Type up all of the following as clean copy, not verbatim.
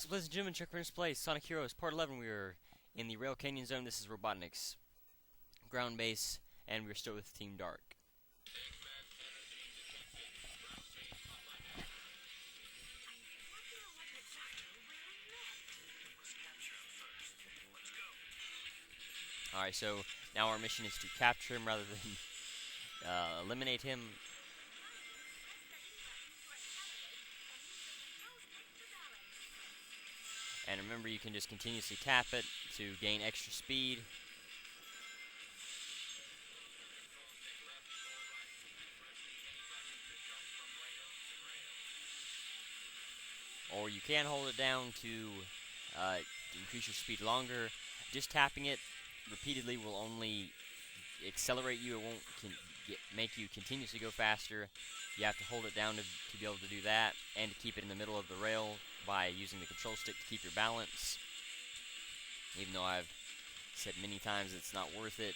What's up, ladies and gentlemen? ChuckfinleLP, Sonic Heroes, Part 11. We are in the Rail Canyon Zone. This is Robotnik's ground base, and we're still with Team Dark. Alright, so now our mission is to capture him rather than eliminate him. And remember, you can just continuously tap it to gain extra speed. Or you can hold it down to increase your speed longer. Just tapping it repeatedly will only accelerate you. It won't make you continuously go faster. You have to hold it down to be able to do that, and to keep it in the middle of the rail by using the control stick to keep your balance. Even though I've said many times it's not worth it,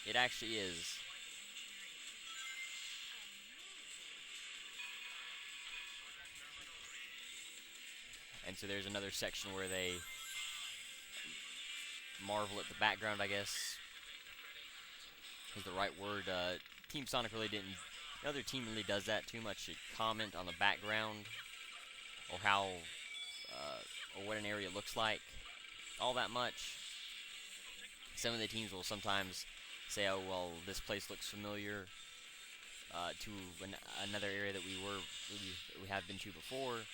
it actually is. And so there's another section where they marvel at the background, I guess is the right word. Team Sonic really didn't. No other team really does that too much. To comment on the background or how or what an area looks like all that much. Some of the teams will sometimes say, "Oh, well, this place looks familiar to another area that we have been to before."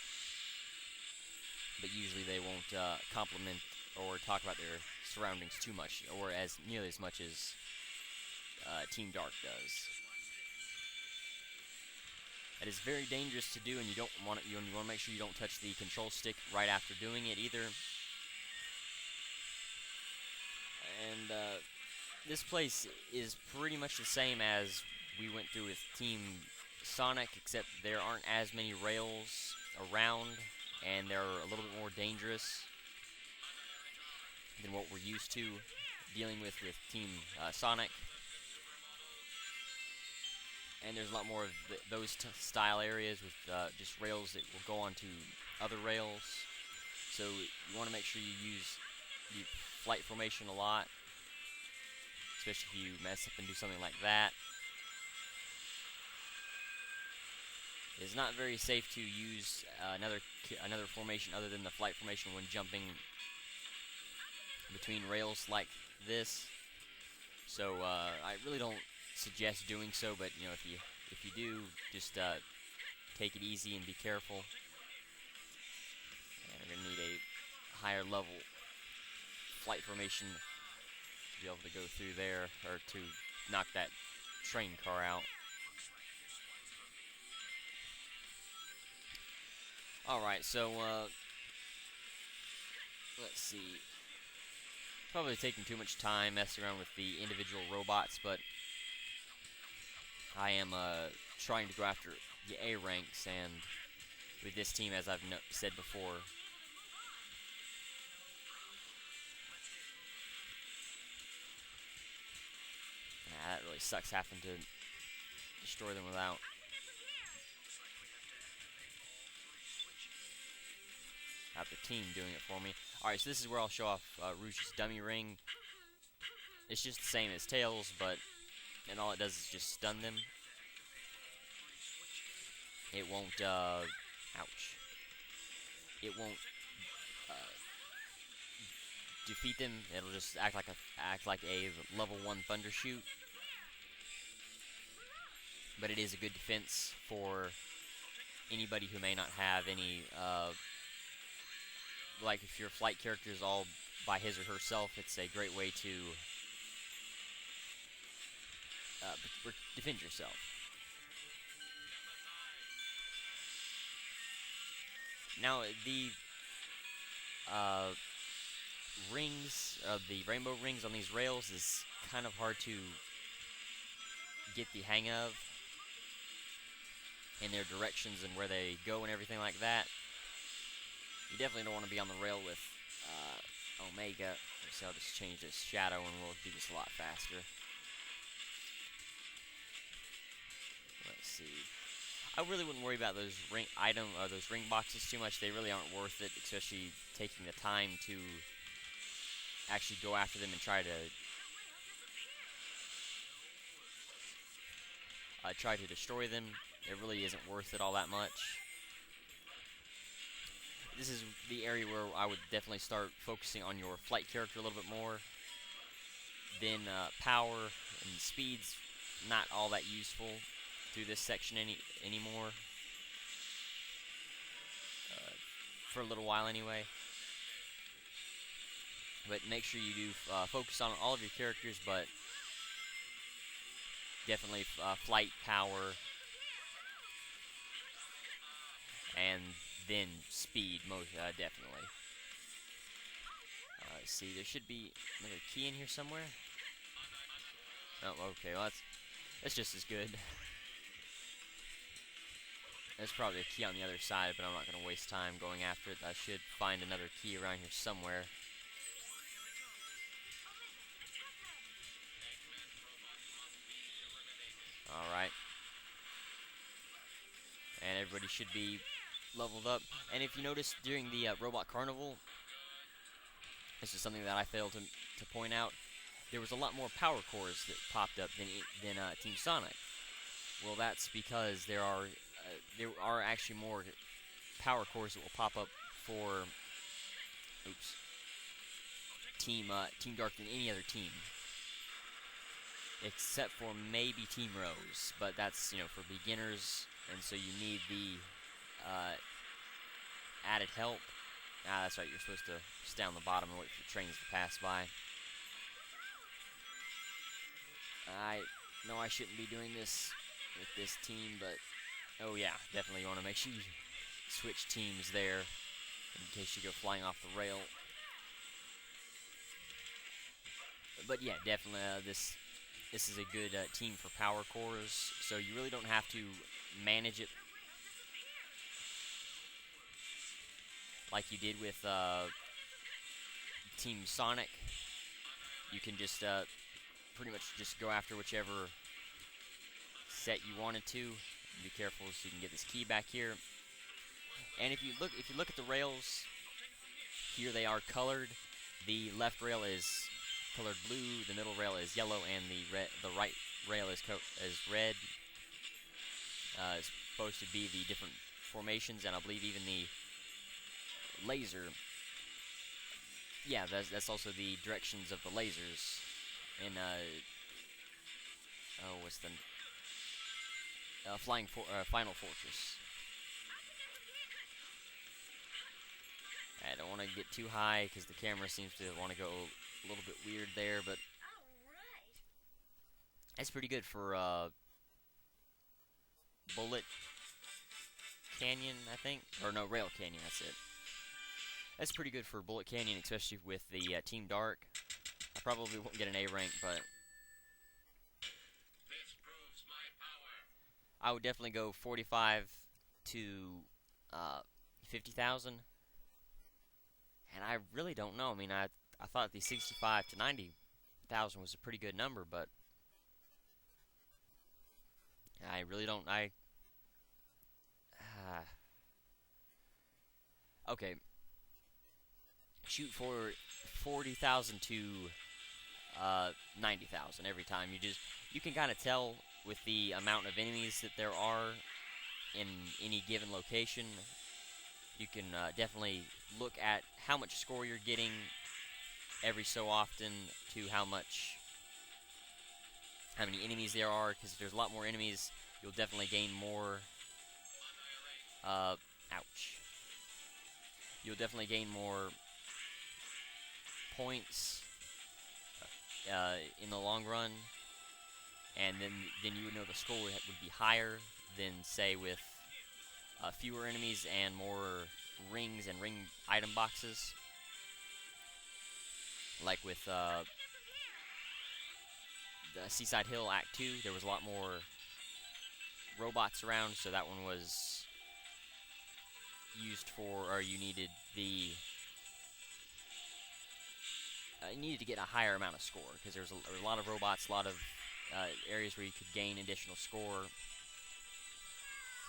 But usually they won't compliment or talk about their surroundings too much, or as nearly as much as Team Dark does. That is very dangerous to do, and you don't want it. You want to make sure you don't touch the control stick right after doing it either. And this place is pretty much the same as we went through with Team Sonic, except there aren't as many rails around, and they're a little bit more dangerous than what we're used to dealing with Team Sonic. And there's a lot more of those style areas with just rails that will go onto other rails. So you want to make sure you use the flight formation a lot, especially if you mess up and do something like that. It's not very safe to use another formation other than the flight formation when jumping between rails like this. So I really don't suggest doing so, but you know, if you do, just take it easy and be careful. And we're gonna need a higher level flight formation to be able to go through there, or to knock that train car out. Alright, so let's see. Probably taking too much time messing around with the individual robots, but I am trying to go after the A ranks, and with this team, as I've said before, that really sucks having to destroy them without. Not the team doing it for me. Alright, so this is where I'll show off Rouge's dummy ring. It's just the same as Tails, and all it does is just stun them. It won't, ouch. It won't defeat them. It'll just act like a level 1 Thunder Shoot. But it is a good defense for anybody who may not have any, like if your flight character is all by his or herself, it's a great way to defend yourself. Now, the rings, the rainbow rings on these rails is kind of hard to get the hang of, in their directions and where they go and everything like that. You definitely don't want to be on the rail with Omega. So I'll just change this shadow and we'll do this a lot faster. Let's see. I really wouldn't worry about those those ring boxes too much. They really aren't worth it, especially taking the time to actually go after them and try to destroy them. It really isn't worth it all that much. This is the area where I would definitely start focusing on your flight character a little bit more. Then power and speed's not all that useful through this section anymore. For a little while anyway. But make sure you do focus on all of your characters, but definitely flight, power, and then speed, most definitely. Let's see, there should be another key in here somewhere. Oh, okay, well that's just as good. There's probably a key on the other side, but I'm not going to waste time going after it. I should find another key around here somewhere. Alright. And everybody should be leveled up. And if you notice during the Robot Carnival, this is something that I failed to point out, there was a lot more power cores that popped up than Team Sonic. Well, that's because there are actually more power cores that will pop up for Team Dark than any other team, except for maybe Team Rose. But that's for beginners, and so you need the added help. Ah, that's right. You're supposed to stay on the bottom and wait for trains to pass by. I know I shouldn't be doing this with this team, but oh yeah, definitely you want to make sure you switch teams there in case you go flying off the rail. But yeah, definitely this is a good team for power cores, so you really don't have to manage it like you did with Team Sonic. You can just pretty much just go after whichever set you wanted to. Be careful so you can get this key back here. And if you look at the rails, here they are colored. The left rail is colored blue, the middle rail is yellow, and the right rail is red. It's supposed to be the different formations, and I believe even the laser. Yeah, that's also the directions of the lasers in what's the Final Fortress. I don't want to get too high because the camera seems to want to go a little bit weird there, but that's pretty good for Bullet Canyon, I think, or no, Rail Canyon. That's it. That's pretty good for Bullet Canyon, especially with the Team Dark. I probably won't get an A rank, but I would definitely go 45 to 50,000. And I really don't know. I mean, I thought the 65 to 90,000 was a pretty good number, but I really don't. Okay. Shoot for 40,000 to 90,000 every time. You can kind of tell with the amount of enemies that there are in any given location. You can definitely look at how much score you're getting every so often to how many enemies there are, because if there's a lot more enemies, you'll definitely gain more you'll definitely gain more points in the long run, and then you would know the score would be higher than, say, with fewer enemies and more rings and ring item boxes. Like with the Seaside Hill Act 2, there was a lot more robots around, so that one was used for, or you needed to get a higher amount of score, because there was a lot of robots, a lot of areas where you could gain additional score.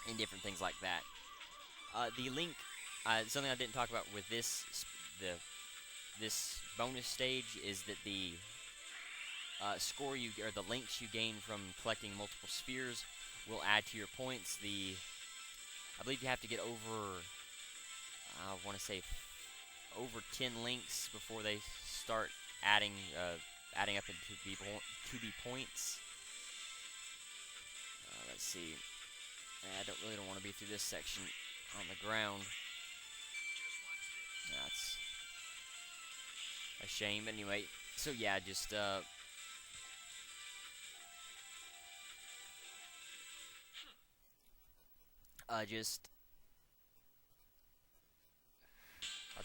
and different things like that. The link, something I didn't talk about with this bonus stage is that the score you or the links you gain from collecting multiple spheres will add to your points. I believe you have to get over, I want to say, over 10 links before they start adding up into the points. Let's see. I really don't want to be through this section on the ground. That's a shame. Anyway, so yeah, just I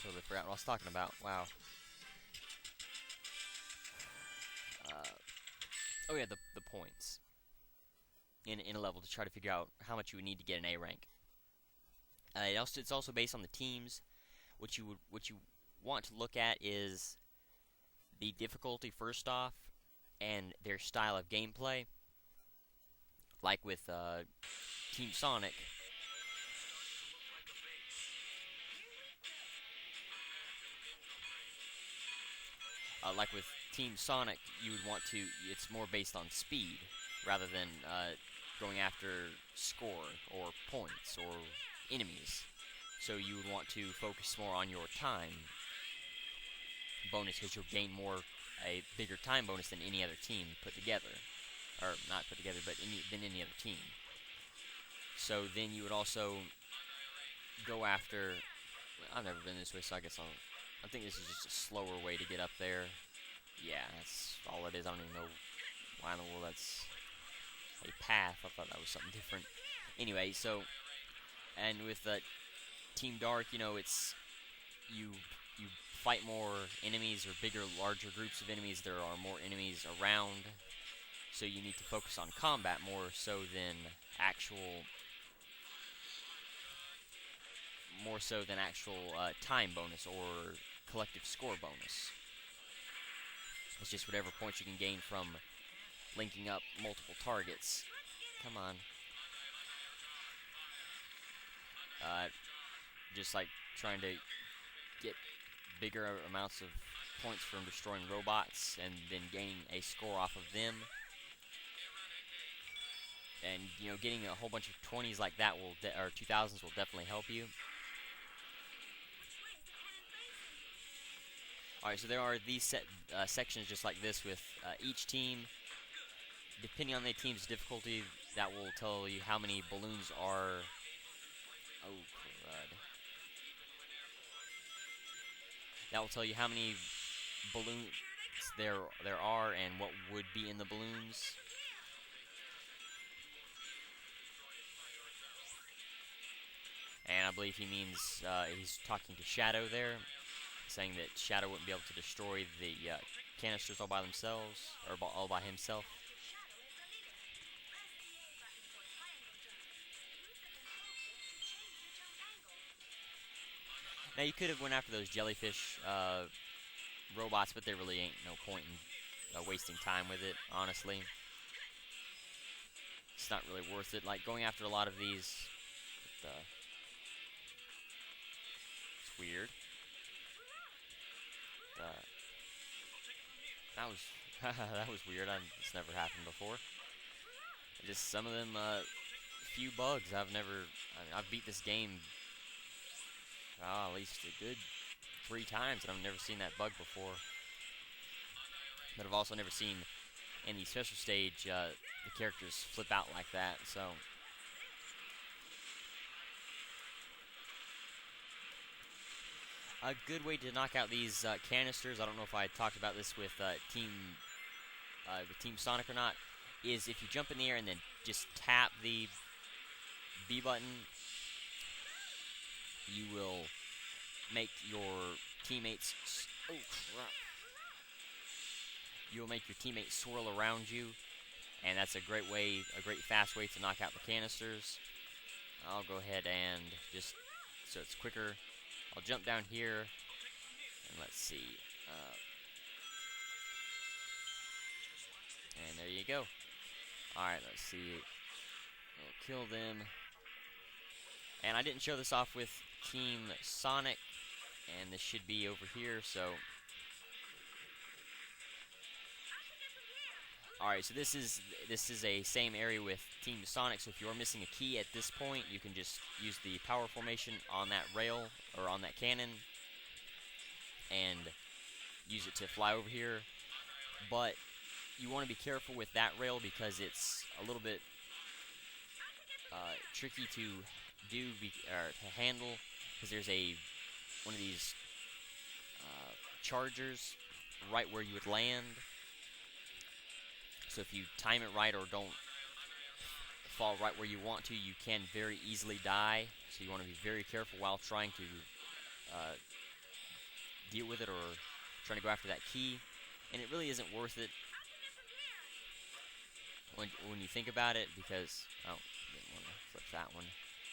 totally forgot what I was talking about. Wow. Oh yeah, the points in a level to try to figure out how much you would need to get an A rank. It's also based on the teams. What you want to look at is the difficulty first off, and their style of gameplay. Like with Team Sonic. Like with Team Sonic, you would want to. It's more based on speed rather than going after score or points or enemies. So you would want to focus more on your time bonus because you'll gain a bigger time bonus than any other team put together, or not put together, but than any other team. So then you would also go after. I've never been this way, so I think this is just a slower way to get up there. Yeah, that's all it is. I don't even know why in the world that's a path. I thought that was something different. Anyway, so, and with Team Dark, it's you fight more enemies or bigger, larger groups of enemies. There are more enemies around, so you need to focus on combat more so than actual time bonus or collective score bonus. It's just whatever points you can gain from linking up multiple targets. Come on. Just like trying to get bigger amounts of points from destroying robots and then gaining a score off of them. And, getting a whole bunch of 20s like that or 2000s will definitely help you. Alright, so there are these sections just like this with each team. Depending on the team's difficulty, that will tell you how many balloons are... Oh, crud. That will tell you how many balloons there are and what would be in the balloons. And I believe he means he's talking to Shadow there, saying that Shadow wouldn't be able to destroy the canisters all by themselves, or all by himself. Now you could have went after those jellyfish robots, but there really ain't no point in wasting time with it, honestly. It's not really worth it. Like going after a lot of these, it's weird. That was that was weird. It's never happened before. Just some of them, few bugs. I've beat this game at least a good 3 times, and I've never seen that bug before. But I've also never seen in the special stage the characters flip out like that. So. A good way to knock out these canisters, I don't know if I talked about this with Team Sonic or not, is if you jump in the air and then just tap the B button, you will make your teammates... Oh, crap. You will make your teammates swirl around you, and that's a great fast way to knock out the canisters. I'll go ahead and just... so it's quicker. I'll jump down here, and let's see. And there you go. Alright, let's see. We'll kill them. And I didn't show this off with Team Sonic, and this should be over here, so... Alright, so this is a same area with Team Sonic, so if you're missing a key at this point, you can just use the power formation on that rail, or on that cannon, and use it to fly over here. But you want to be careful with that rail because it's a little bit tricky to do, or to handle, because there's one of these chargers right where you would land. So if you time it right or don't fall right where you want to, you can very easily die. So you want to be very careful while trying to deal with it or trying to go after that key. And it really isn't worth it when you think about it, because... Oh, didn't want to flip that one.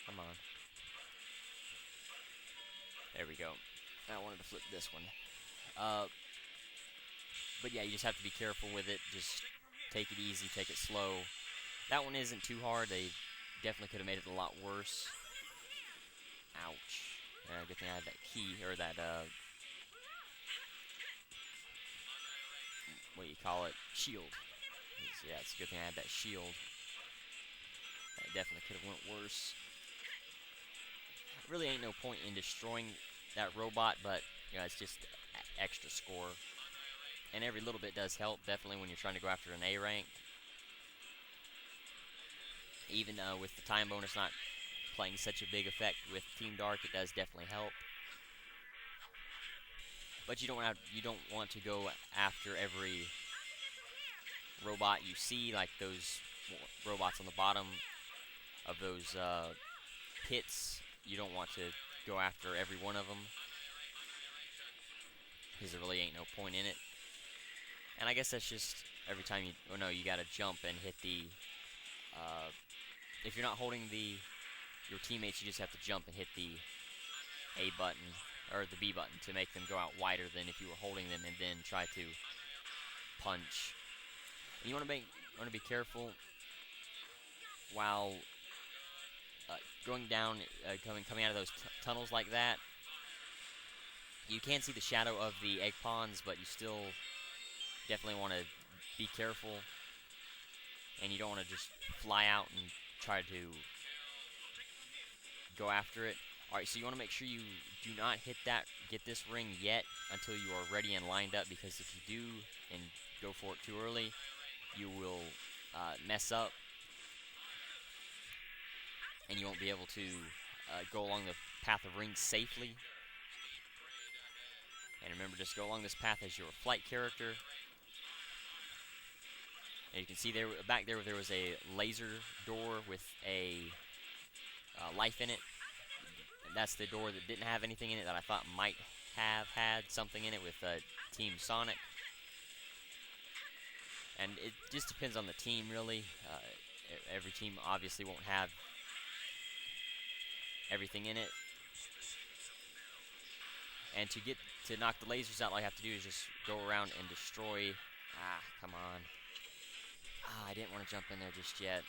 Come on. There we go. I wanted to flip this one. But yeah, you just have to be careful with it. Just take it easy, take it slow. That one isn't too hard. They definitely could have made it a lot worse. Ouch. Good thing I had that key, or that, what do you call it? Shield. Yeah, it's a good thing I had that shield. That definitely could have went worse. Really ain't no point in destroying that robot, but you know, it's just extra score. And every little bit does help, definitely when you're trying to go after an A rank. Even with the time bonus not playing such a big effect with Team Dark, it does definitely help. But you don't want to go after every robot you see, like those robots on the bottom of those pits. You don't want to go after every one of them, because there really ain't no point in it. And I guess that's just every time you... Oh no, you gotta jump and hit the... if you're not holding your teammates, you just have to jump and hit the A button, or the B button, to make them go out wider than if you were holding them and then try to punch. And you want to be careful while going down, coming out of those tunnels like that. You can see the shadow of the egg pawns, but you still definitely want to be careful, and you don't want to just fly out and try to go after it. Alright, so you want to make sure you do not get this ring yet until you are ready and lined up, because if you do and go for it too early, you will mess up, and you won't be able to go along the path of rings safely. And remember, just go along this path as your flight character. And you can see there, back there was a laser door with a life in it. And that's the door that didn't have anything in it that I thought might have had something in it with Team Sonic. And it just depends on the team, really. Every team obviously won't have everything in it. And to knock the lasers out, all you have to do is just go around and destroy... Ah, come on. Ah, I didn't want to jump in there just yet.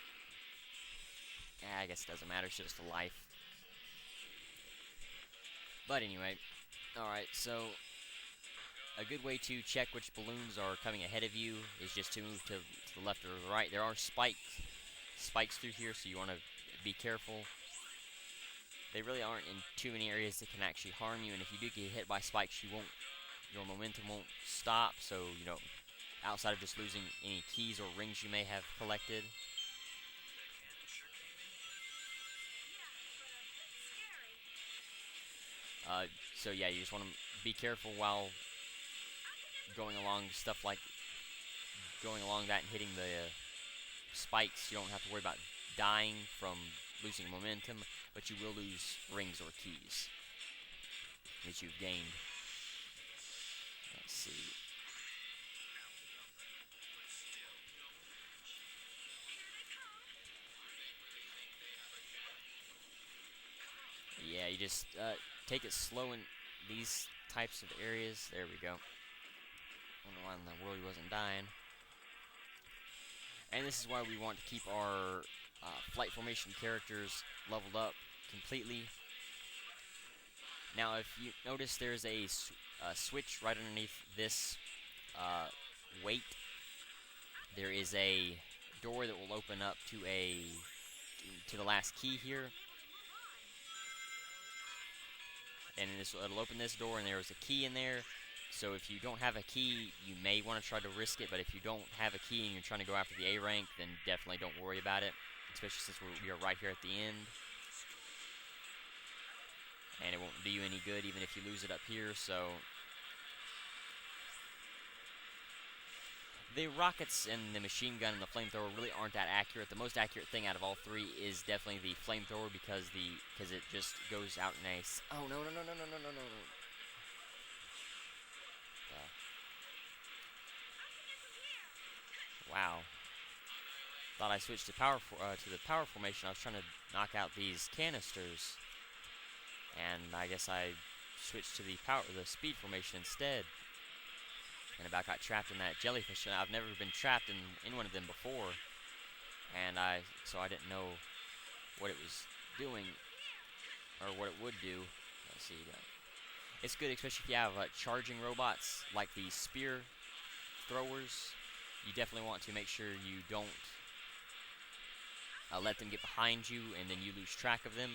I guess it doesn't matter, it's just a life. But anyway, alright, so a good way to check which balloons are coming ahead of you is just to move to the left or the right. There are spikes through here, so you want to be careful. They really aren't in too many areas that can actually harm you, and if you do get hit by spikes, your momentum won't stop, so, you know, outside of just losing any keys or rings you may have collected. So yeah, you just want to be careful while going along that and hitting the spikes. You don't have to worry about dying from losing momentum, but you will lose rings or keys that you've gained. Let's see. Yeah, you just take it slow in these types of areas. There we go. I don't know why in the world he wasn't dying. And this is why we want to keep our flight formation characters leveled up, completely. Now, if you notice, there's a switch right underneath this weight. There is a door that will open up to the last key here, and it'll open this door, and there's a key in there. So if you don't have a key, you may want to try to risk it, but if you don't have a key and you're trying to go after the A rank, then definitely don't worry about it, especially since we are right here at the end. And it won't do you any good even if you lose it up here, so... The rockets and the machine gun and the flamethrower really aren't that accurate. The most accurate thing out of all three is definitely the flamethrower because it just goes out in a... Oh, no. Wow. Thought I switched to the power formation. I was trying to knock out these canisters, and I guess I switched to the speed formation instead. And about got trapped in that jellyfish. I've never been trapped in one of them before, and so I didn't know what it was doing or what it would do. Let's see. It's good, especially if you have charging robots like the spear throwers. You definitely want to make sure you don't let them get behind you and then you lose track of them.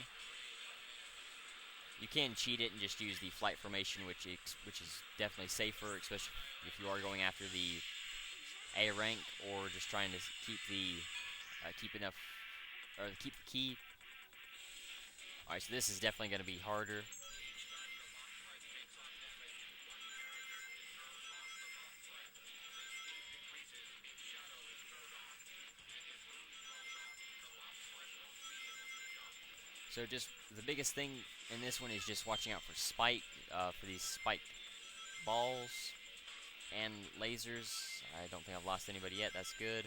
You can cheat it and just use the flight formation, which is definitely safer, especially if you are going after the A rank or just trying to keep the key. All right, so this is definitely going to be harder. So just the biggest thing in this one is just watching out for these spike balls and lasers. I don't think I've lost anybody yet. That's good.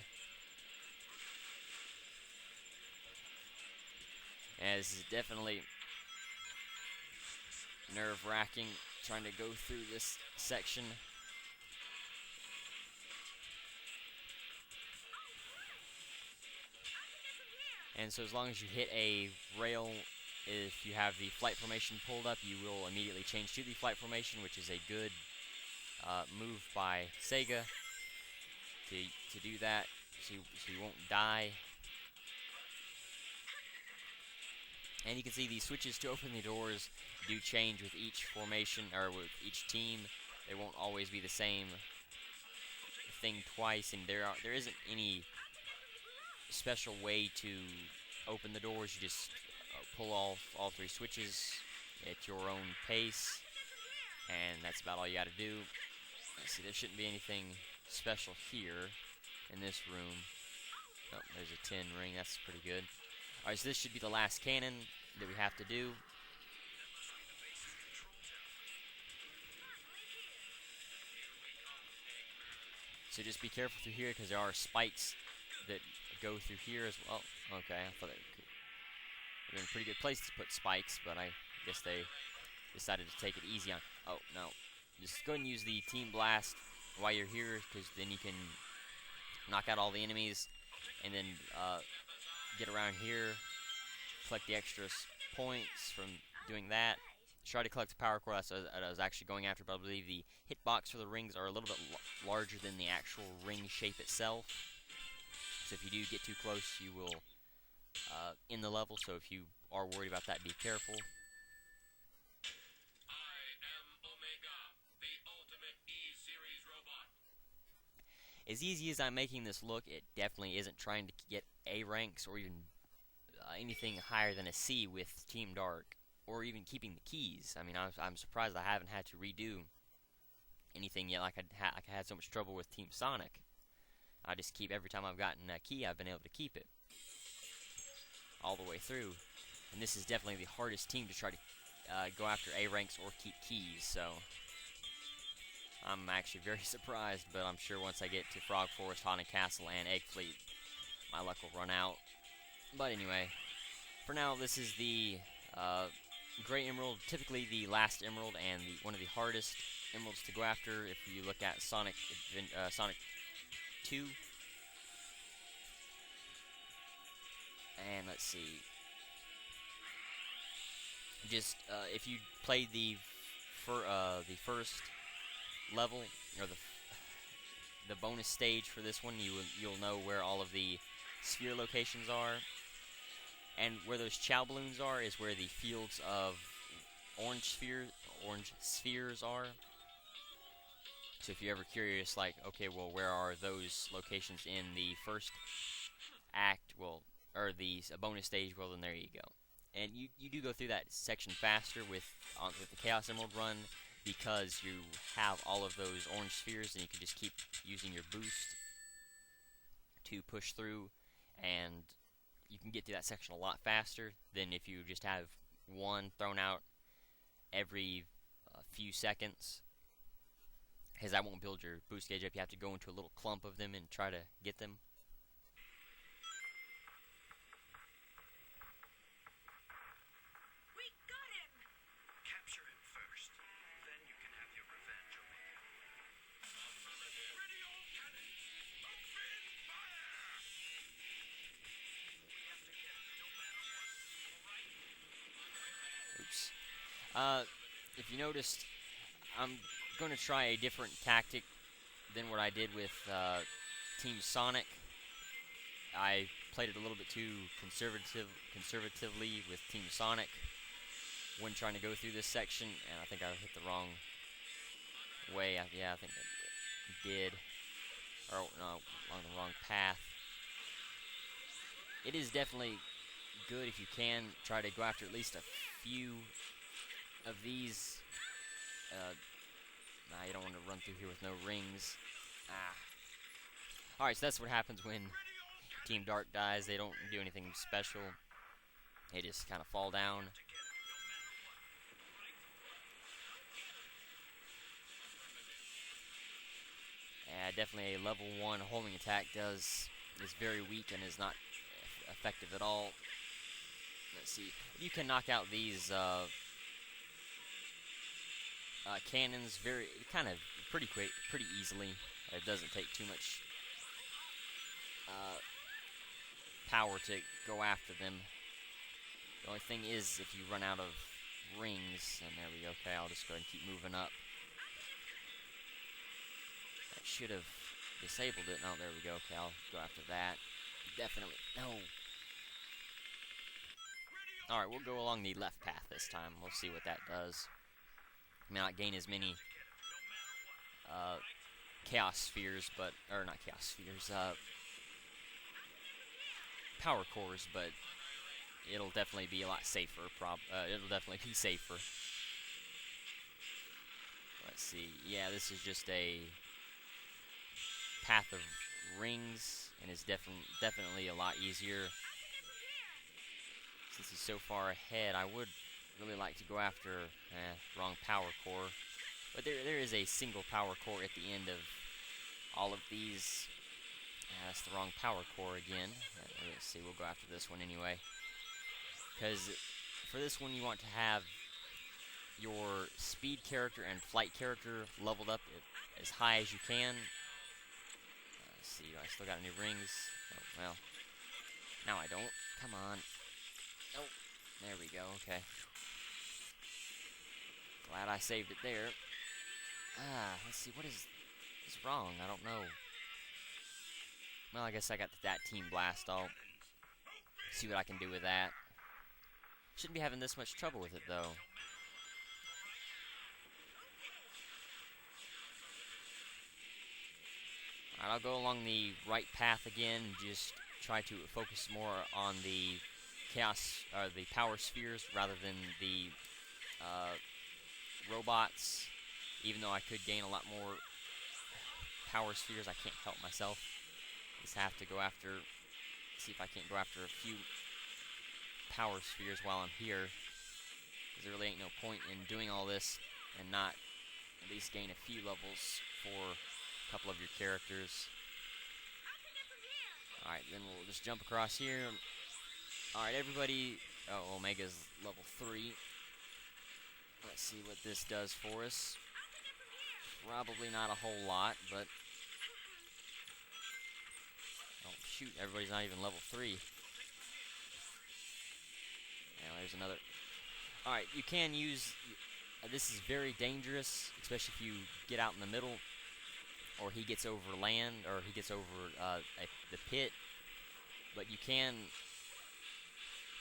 And this is definitely nerve-wracking trying to go through this section. And so as long as you hit a rail, if you have the flight formation pulled up, you will immediately change to the flight formation, which is a good move by Sega to do that, so you won't die. And you can see the switches to open the doors do change with each formation, or with each team. They won't always be the same thing twice, and there isn't any special way to open the doors. You just pull all three switches at your own pace, and that's about all you got to do. Let's see, there shouldn't be anything special here in this room. Oh, there's a tin ring. That's pretty good. Alright, so this should be the last cannon that we have to do. So just be careful through here because there are spikes that go through here as well. Okay, I thought it would have been a pretty good place to put spikes, but I guess they decided to take it easy on. Oh, no. Just go ahead and use the Team Blast while you're here, because then you can knock out all the enemies, and then get around here, collect the extra points from doing that. Try to collect the power core. That's what I was actually going after, but I believe the hitbox for the rings are a little bit larger than the actual ring shape itself. So if you do get too close, you will end the level. So if you are worried about that, be careful. As easy as I'm making this look, it definitely isn't trying to get A ranks or even anything higher than a C with Team Dark, or even keeping the keys. I mean, I'm surprised I haven't had to redo anything yet. Like I had so much trouble with Team Sonic. I just keep, every time I've gotten a key, I've been able to keep it all the way through. And this is definitely the hardest team to try to go after A ranks or keep keys. So I'm actually very surprised, but I'm sure once I get to Frog Forest, Haunted Castle, and Egg Fleet, my luck will run out. But anyway, for now, this is the Gray Emerald, typically the last emerald and one of the hardest emeralds to go after if you look at Sonic 2. And let's see. just if you played the first level or the bonus stage for this one, you'll know where all of the sphere locations are, and where those chow balloons are is where the fields of orange spheres are. So if you're ever curious, like, okay, well, where are those locations in the first act, well, or the bonus stage, well, then there you go. And you do go through that section faster with the Chaos Emerald run, because you have all of those orange spheres, and you can just keep using your boost to push through, and you can get through that section a lot faster than if you just have one thrown out every few seconds, because that won't build your boost gauge up. You have to go into a little clump of them and try to get them. We got him! Capture him first, then you can have your revenge, Omega. Ready all cannons! Chuckfin fire! We have to get him no matter what, alright? Oops. If you noticed, I'm going to try a different tactic than what I did with Team Sonic. I played it a little bit too conservatively with Team Sonic when trying to go through this section, and I think I hit the wrong way. Yeah, I think I did. Or no, along the wrong path. It is definitely good if you can try to go after at least a few of these. Nah, you don't want to run through here with no rings. Alright, so that's what happens when Team Dark dies. They don't do anything special. They just kind of fall down. Yeah, definitely a level 1 homing attack is very weak and is not effective at all. Let's see. You can knock out these cannons pretty easily. It doesn't take too much power to go after them. The only thing is, if you run out of rings, and there we go. Okay, I'll just go ahead and keep moving up. That should have disabled it. No, there we go. Okay, I'll go after that. Definitely. No. Alright, we'll go along the left path this time. We'll see what that does. I may not gain as many chaos spheres, or not chaos spheres, power cores, but it'll definitely be a lot safer. It'll definitely be safer. Let's see. Yeah, this is just a path of rings, and it's definitely a lot easier. Since he's so far ahead, I would really like to go after wrong power core, but there is a single power core at the end of all of these. That's the wrong power core again. Let's see, we'll go after this one anyway, because for this one you want to have your speed character and flight character leveled up as high as you can. Let's see, I still got any rings? Oh, well, now I don't. Come on. Oh, there we go, okay. Glad I saved it there. Let's see, what is wrong? I don't know. Well, I guess I got that Team Blast. I'll see what I can do with that. Shouldn't be having this much trouble with it, though. Alright, I'll go along the right path again, just try to focus more on the the power spheres rather than the robots. Even though I could gain a lot more power spheres, I can't help myself. Just have to go after, see if I can't go after a few power spheres while I'm here, because there really ain't no point in doing all this and not at least gain a few levels for a couple of your characters. Alright, then we'll just jump across here. Alright, everybody. Oh, Omega's level 3. Let's see what this does for us. Probably not a whole lot, but... Oh, shoot, everybody's not even level 3. Yeah, there's another... Alright, you can use... this is very dangerous, especially if you get out in the middle, or he gets over land, or he gets over the pit. But you can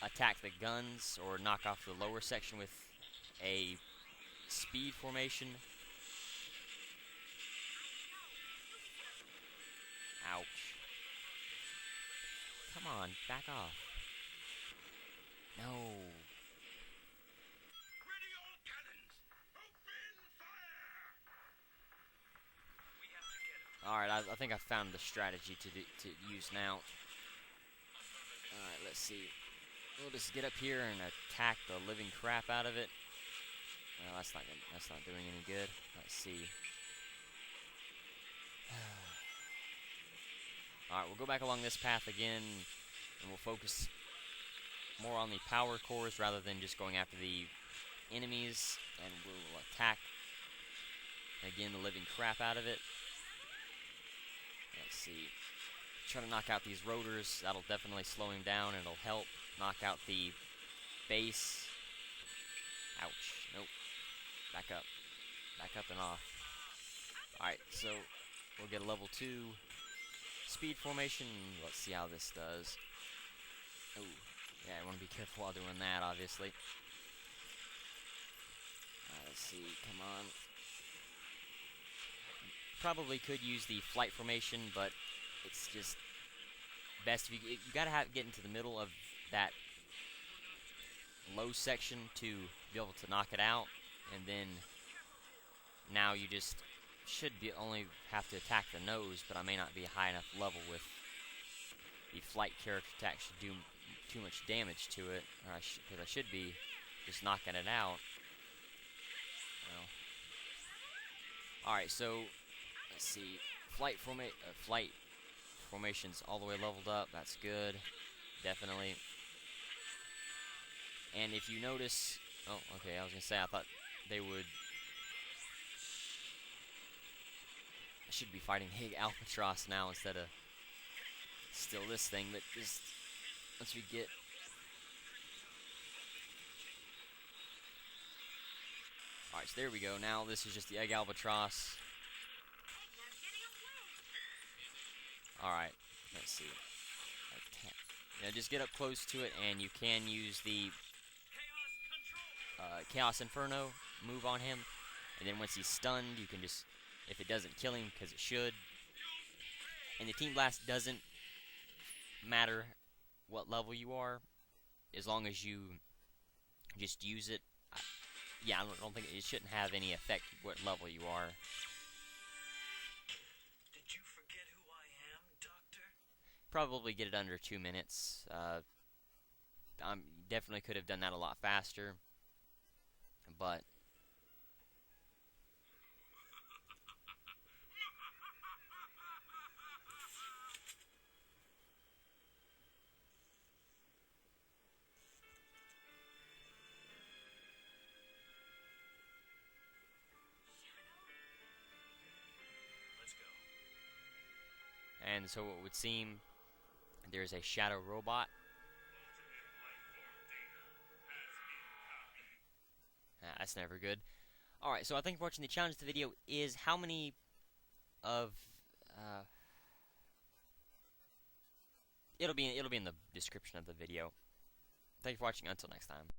attack the guns, or knock off the lower section with a speed formation. Ouch. Come on, back off. No. Ready all cannons! Open fire! We have to get him. Alright, I think I found the strategy to use now. Alright, let's see. We'll just get up here and attack the living crap out of it. Well, that's not doing any good. Let's see. Alright, we'll go back along this path again, and we'll focus more on the power cores rather than just going after the enemies, and we'll attack, again, the living crap out of it. Let's see. Try to knock out these rotors. That'll definitely slow him down, and it'll help knock out the base. Ouch. Nope. Back up. Back up and off. Alright, so we'll get a level 2 speed formation. Let's see how this does. Oh, yeah, I want to be careful while doing that, obviously. Let's see, come on. Probably could use the flight formation, but it's just best if you gotta get into the middle of that low section to be able to knock it out, and then now you just should be only have to attack the nose, but I may not be high enough level with the flight character to actually do too much damage to it, or because I should be just knocking it out. Well, all right, so let's see, flight formation's all the way leveled up. That's good, definitely. And if you notice, oh, okay, I was gonna say I thought they would. I should be fighting Big Albatross now instead of still this thing, but just once we get. Alright, so there we go. Now this is just the Egg Albatross. Alright, let's see. Just get up close to it, and you can use the Chaos Inferno move on him. And then once he's stunned, you can just, if it doesn't kill him, because it should. And the Team Blast doesn't matter what level you are, as long as you just use it. Yeah, I don't think it shouldn't have any effect what level you are. Did you forget who I am, Doctor? Probably get it under 2 minutes. I definitely could have done that a lot faster, but Let's go. and so it would seem there's a shadow robot. That's never good. Alright, so I think watching the challenge of the video is how many of it'll be in the description of the video. Thank you for watching. Until next time.